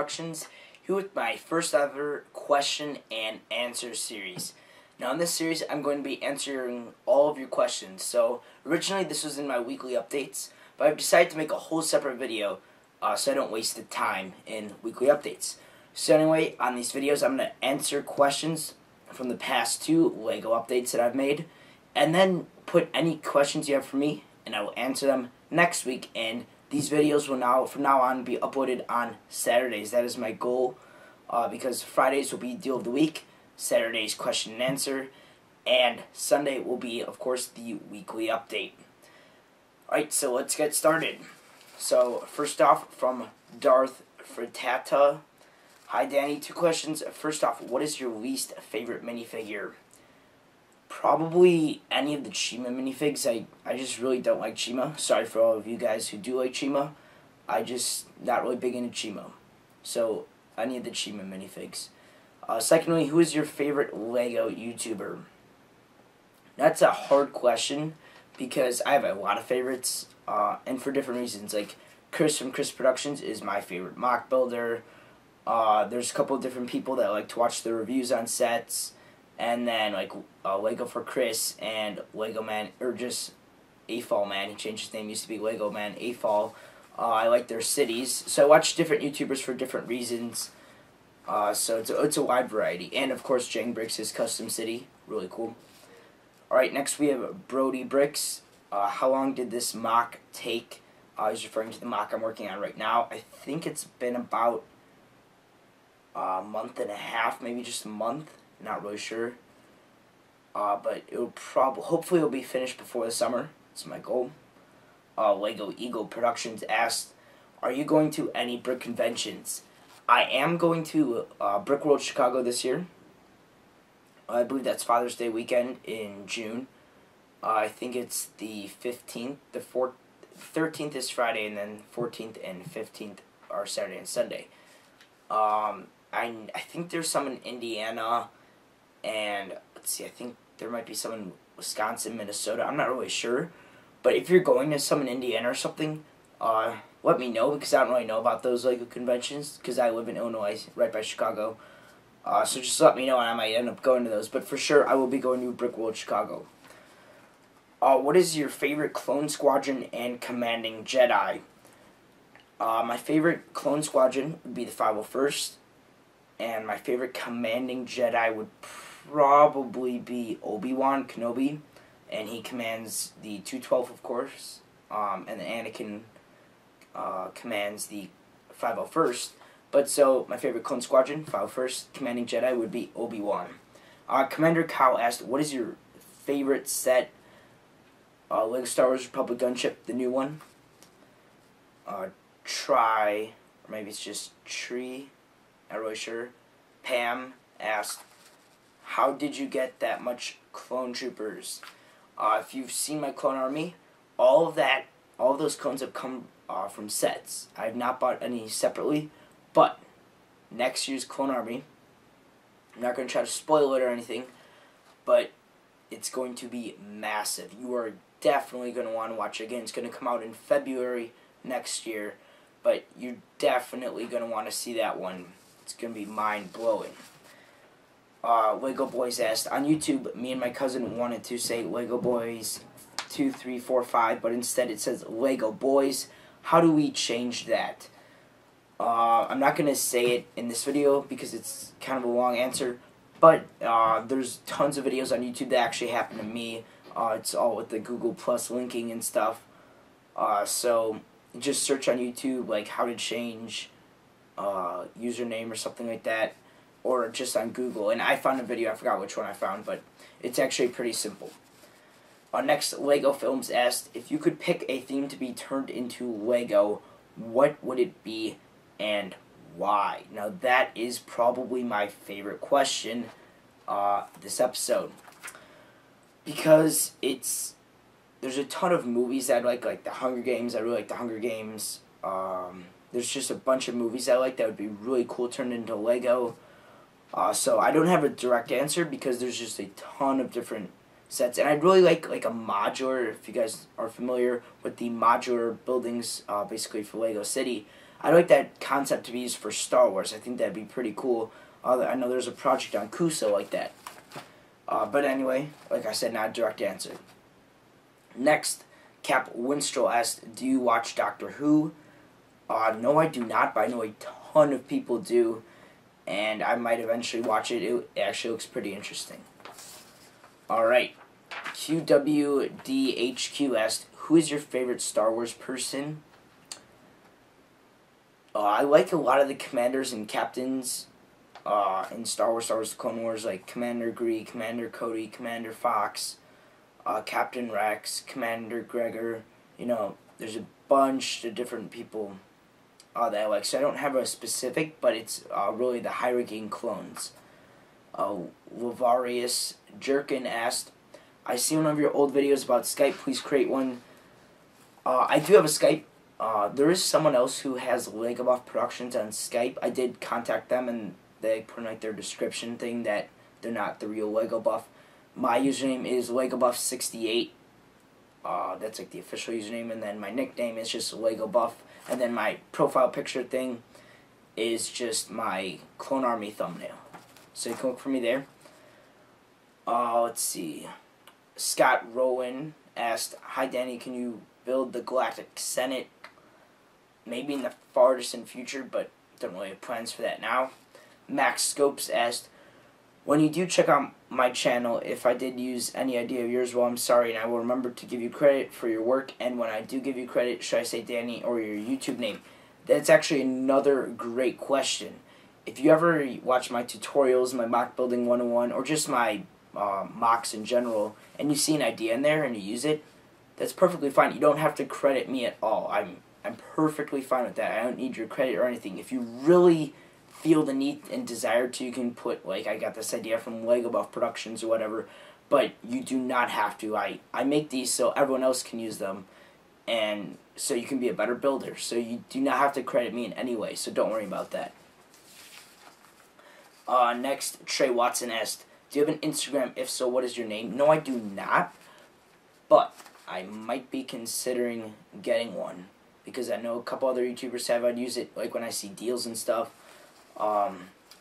Productions, here with my first ever question and answer series. Now in this series I'm going to be answering all of your questions. So originally this was in my weekly updates, but I've decided to make a whole separate video so I don't waste the time in weekly updates. So anyway, on these videos I'm going to answer questions from the past 2 LEGO updates that I've made, and then put any questions you have for me and I will answer them next week. And these videos will from now on be uploaded on Saturdays. That is my goal, because Fridays will be deal of the week, Saturdays question and answer, and Sunday will be, of course, the weekly update. Alright, so let's get started. So first off, from Darth Frittata. Hi Danny, 2 questions. First off, what is your least favorite minifigure? Probably any of the Chima minifigs. I just really don't like Chima. Sorry for all of you guys who do like Chima. I just not really big into Chima. So any of the Chima minifigs. Secondly, who is your favorite LEGO YouTuber? That's a hard question because I have a lot of favorites, and for different reasons. Like Chris from Chris Productions is my favorite mock builder. There's a couple of different people that I like to watch the reviews on sets. And then like Lego for Chris and Lego Man, or just AFall Man, he changed his name, used to be Lego Man AFall. I like their cities, so I watch different YouTubers for different reasons. So it's a wide variety, and of course Jang Bricks, his custom city, really cool. All right, next we have Brody Bricks. How long did this mock take? He's referring to the mock I'm working on right now. I think it's been about a month and a half, maybe just a month. Not really sure, but hopefully it'll be finished before the summer. That's my goal. Lego Eagle Productions asked, are you going to any brick conventions? I am going to Brick World Chicago this year. I believe that's Father's Day weekend in June. I think it's the 15th, 13th is Friday, and then 14th and 15th are Saturday and Sunday. I think there's some in Indiana. And let's see, I think there might be some in Wisconsin, Minnesota. I'm not really sure. But if you're going to some in Indiana or something, let me know, because I don't really know about those LEGO conventions, because I live in Illinois, right by Chicago. So just let me know, and I might end up going to those. But for sure, I will be going to Brick World Chicago. What is your favorite Clone Squadron and Commanding Jedi? My favorite Clone Squadron would be the 501st. And my favorite Commanding Jedi would probably be Obi-Wan Kenobi, and he commands the 212, of course, and then Anakin commands the 501st. But so my favorite Clone Squadron, 501st, Commanding Jedi would be Obi-Wan. Commander Cow asked, what is your favorite set? Lego Star Wars Republic Gunship, the new one. Or maybe it's just Tree. Not really sure. Pam asked, how did you get that much clone troopers? If you've seen my clone army, all of those clones have come from sets. I have not bought any separately, but next year's clone army, I'm not going to try to spoil it or anything, but it's going to be massive. You are definitely going to want to watch it again. It's going to come out in February next year, but you're definitely going to want to see that one. It's going to be mind-blowing. Lego Boys asked, on YouTube, me and my cousin wanted to say Lego Boys 2, 3, 4, 5, but instead it says Lego Boys. How do we change that? I'm not going to say it in this video because it's kind of a long answer, but there's tons of videos on YouTube that actually happened to me. It's all with the Google Plus linking and stuff. So just search on YouTube, like, how to change username or something like that, or just on Google, and I found a video. I forgot which one I found, but it's actually pretty simple. Next, Lego Films asked, if you could pick a theme to be turned into Lego, what would it be and why? Now that is probably my favorite question this episode, because there's a ton of movies that I like The Hunger Games. I really like The Hunger Games. There's just a bunch of movies I like that would be really cool turned into Lego. So I don't have a direct answer because there's just a ton of different sets. And I'd really like a modular, if you guys are familiar with the modular buildings, basically for Lego City. I'd like that concept to be used for Star Wars. I think that'd be pretty cool. I know there's a project on Kuso like that. But anyway, like I said, not a direct answer. Next, Cap Winstrel asked, do you watch Doctor Who? No, I do not, but I know a ton of people do, and I might eventually watch it. It actually looks pretty interesting. Alright, QWDHQ asked, who is your favorite Star Wars person? I like a lot of the commanders and captains in Star Wars The Clone Wars, like Commander Gree, Commander Cody, Commander Fox, Captain Rex, Commander Gregor. You know, there's a bunch of different people that I like. So I don't have a specific, but it's really the high-ranking clones. Lavarius Jerkin asked, I see one of your old videos about Skype. Please create one. I do have a Skype. There is someone else who has Legobuff Productions on Skype. I did contact them, and they put in like their description thing that they're not the real Legobuff. My username is Legobuff68. That's like the official username, and then my nickname is just Legobuff, and then my profile picture thing is just my Clone Army thumbnail. So you can look for me there. Let's see. Scott Rowan asked, hi Danny, can you build the Galactic Senate? Maybe in the far distant future, but don't really have plans for that now. Max Scopes asked, when you do check out my channel, if I did use any idea of yours, well, I'm sorry, and I will remember to give you credit for your work, and when I do give you credit, should I say Danny or your YouTube name? That's actually another great question. If you ever watch my tutorials, my mock building 101, or just my mocks in general, and you see an idea in there and you use it, that's perfectly fine. You don't have to credit me at all. I'm perfectly fine with that. I don't need your credit or anything. If you really feel the need and desire to, you can put, like, I got this idea from Legobuff Productions or whatever, but you do not have to. I make these so everyone else can use them, and so you can be a better builder. So you do not have to credit me in any way, so don't worry about that. Next, Trey Watson asked, do you have an Instagram? If so, what is your name? No, I do not, but I might be considering getting one, because I know a couple other YouTubers have. I'd use it like when I see deals and stuff.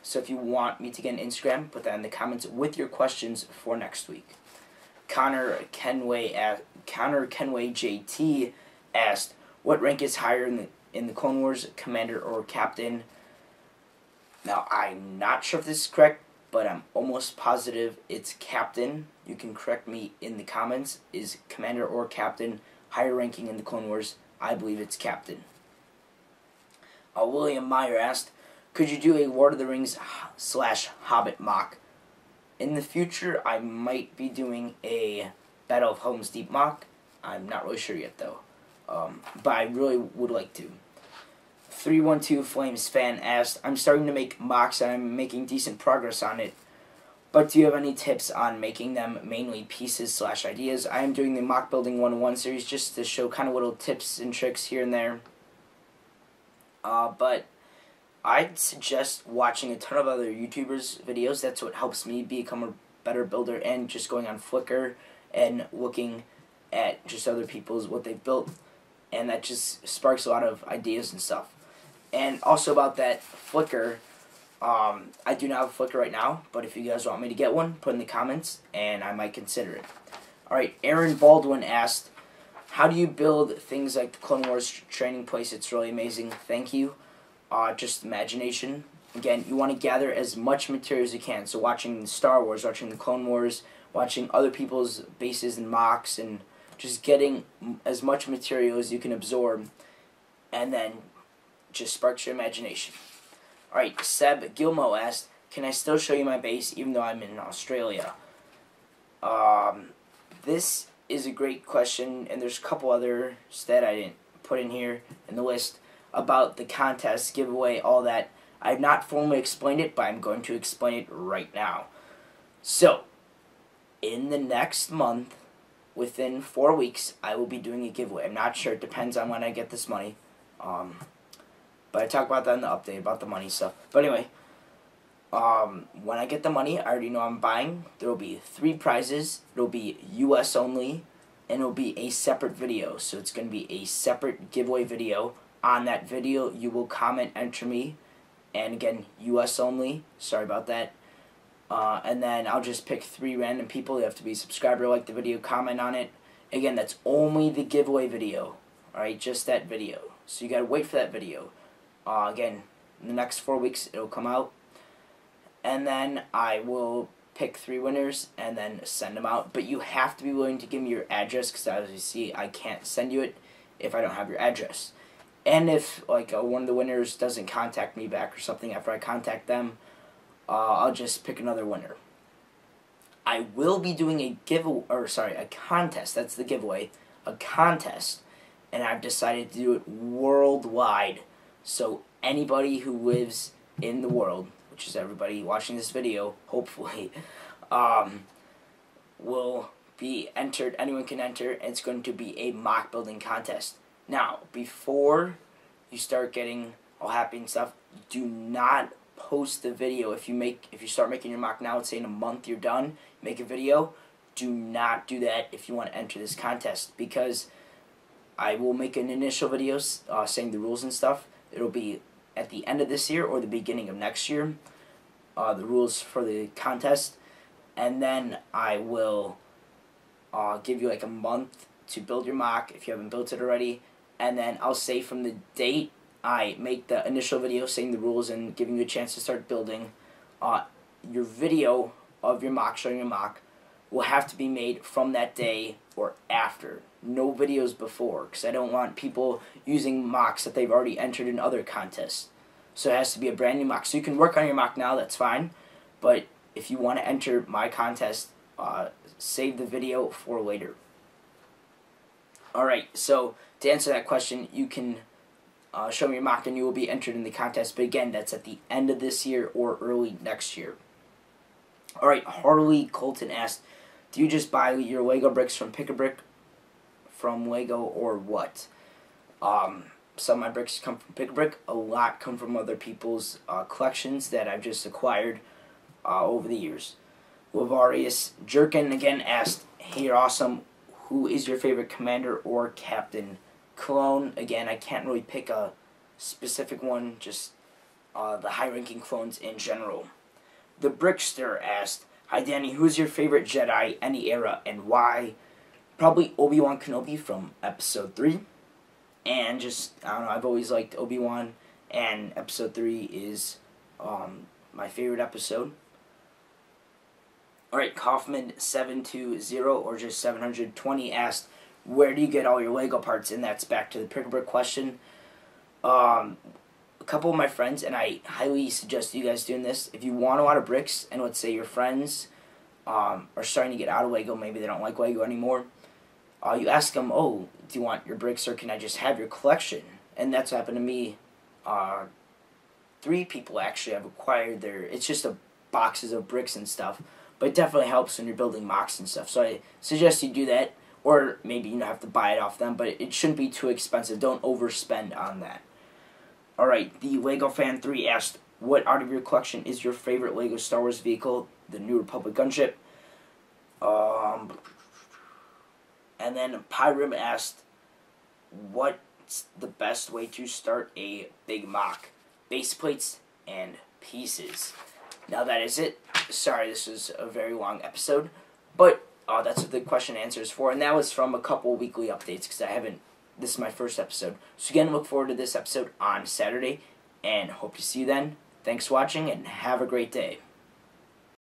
So if you want me to get an Instagram, put that in the comments with your questions for next week. Connor Kenway JT asked, what rank is higher in the Clone Wars, Commander or Captain? Now, I'm not sure if this is correct, but I'm almost positive it's Captain. You can correct me in the comments. Is Commander or Captain higher ranking in the Clone Wars? I believe it's Captain. William Meyer asked, could you do a Lord of the Rings / Hobbit mock? In the future, I might be doing a Battle of Helm's Deep mock. I'm not really sure yet, though. But I really would like to. 312 Flames fan asked, I'm starting to make mocks and I'm making decent progress on it, but do you have any tips on making them, mainly pieces / ideas? I am doing the Mock Building 101 series just to show kind of little tips and tricks here and there. But I'd suggest watching a ton of other YouTubers' videos. That's what helps me become a better builder, and just going on Flickr and looking at just other people's, what they've built, and that just sparks a lot of ideas and stuff. And also about that Flickr, I do not have a Flickr right now, but if you guys want me to get one, put in the comments, and I might consider it. Alright, Aaron Baldwin asked, how do you build things like the Clone Wars training place? It's really amazing. Thank you. Just imagination. Again, you want to gather as much material as you can. So watching Star Wars, watching the Clone Wars, watching other people's bases and mocks, and just getting as much material as you can absorb, and then just sparks your imagination. Alright, Seb Gilmo asked, can I still show you my base even though I'm in Australia? This is a great question, and there's a couple others that I didn't put in here in the list about the contest, giveaway, all that. I have not formally explained it, but I'm going to explain it right now. So, in the next month, within 4 weeks, I will be doing a giveaway. I'm not sure. It depends on when I get this money. But I talk about that in the update, about the money stuff. But anyway, when I get the money, I already know I'm buying. There will be 3 prizes. It will be US only, and it will be a separate video. So it's going to be a separate giveaway video on that video, you will comment, enter me, and again, US only, sorry about that. And then I'll just pick 3 random people. You have to be a subscriber, like the video, comment on it. Again, that's only the giveaway video, alright, just that video. So you gotta wait for that video. Again, in the next 4 weeks, it'll come out. And then I will pick 3 winners and then send them out. But you have to be willing to give me your address, because as you see, I can't send you it if I don't have your address. And if like one of the winners doesn't contact me back or something after I contact them, I'll just pick another winner. I will be doing a a contest. That's the giveaway, a contest, and I've decided to do it worldwide. So anybody who lives in the world, which is everybody watching this video, hopefully, will be entered. Anyone can enter, and it's going to be a mock building contest. Now, before you start getting all happy and stuff, do not post the video. If you start making your mock now, let's say in a month you're done, make a video, do not do that if you want to enter this contest, because I will make an initial video saying the rules and stuff. It'll be at the end of this year or the beginning of next year, the rules for the contest, and then I will give you like a month to build your mock if you haven't built it already, and then I'll say from the date I make the initial video saying the rules and giving you a chance to start building, your video of your mock, showing your mock, will have to be made from that day or after. No videos before, because I don't want people using mocks that they've already entered in other contests. So it has to be a brand new mock. So you can work on your mock now, that's fine, but if you want to enter my contest, save the video for later. Alright, so to answer that question, you can show me your mock and you will be entered in the contest, but again, that's at the end of this year or early next year. Alright, Harley Colton asked, do you just buy your Lego bricks from Pick-a-Brick from Lego or what? Some of my bricks come from Pick-a-Brick, a lot come from other people's collections that I've just acquired over the years. Lavarius Jerkin again asked, hey, you're awesome, who is your favorite commander or captain? Clone, again, I can't really pick a specific one, just the high-ranking clones in general. The Brickster asked, hi Danny, who's your favorite Jedi, any era, and why? Probably Obi-Wan Kenobi from Episode 3. And just, I don't know, I've always liked Obi-Wan, and Episode 3 is my favorite episode. Alright, Kaufman720, or just 720, asked, where do you get all your Lego parts? And that's back to the Pick-a-Brick question. A couple of my friends, and I highly suggest you guys doing this, if you want a lot of bricks, and let's say your friends are starting to get out of Lego, maybe they don't like Lego anymore, you ask them, oh, do you want your bricks, or can I just have your collection? And that's happened to me. 3 people actually have acquired their, it's just boxes of bricks and stuff, but it definitely helps when you're building mocks and stuff, so I suggest you do that. Or maybe you have to buy it off them, but it shouldn't be too expensive. Don't overspend on that. Alright, the Lego Fan 3 asked, what out of your collection is your favorite Lego Star Wars vehicle? The New Republic gunship. And then Pyrim asked, what's the best way to start a big mock? Base plates and pieces. Now that is it. Sorry, this was a very long episode, but that's what the question and answer is for, and that was from a couple weekly updates, because this is my first episode. So again, look forward to this episode on Saturday, and hope to see you then. Thanks for watching, and have a great day.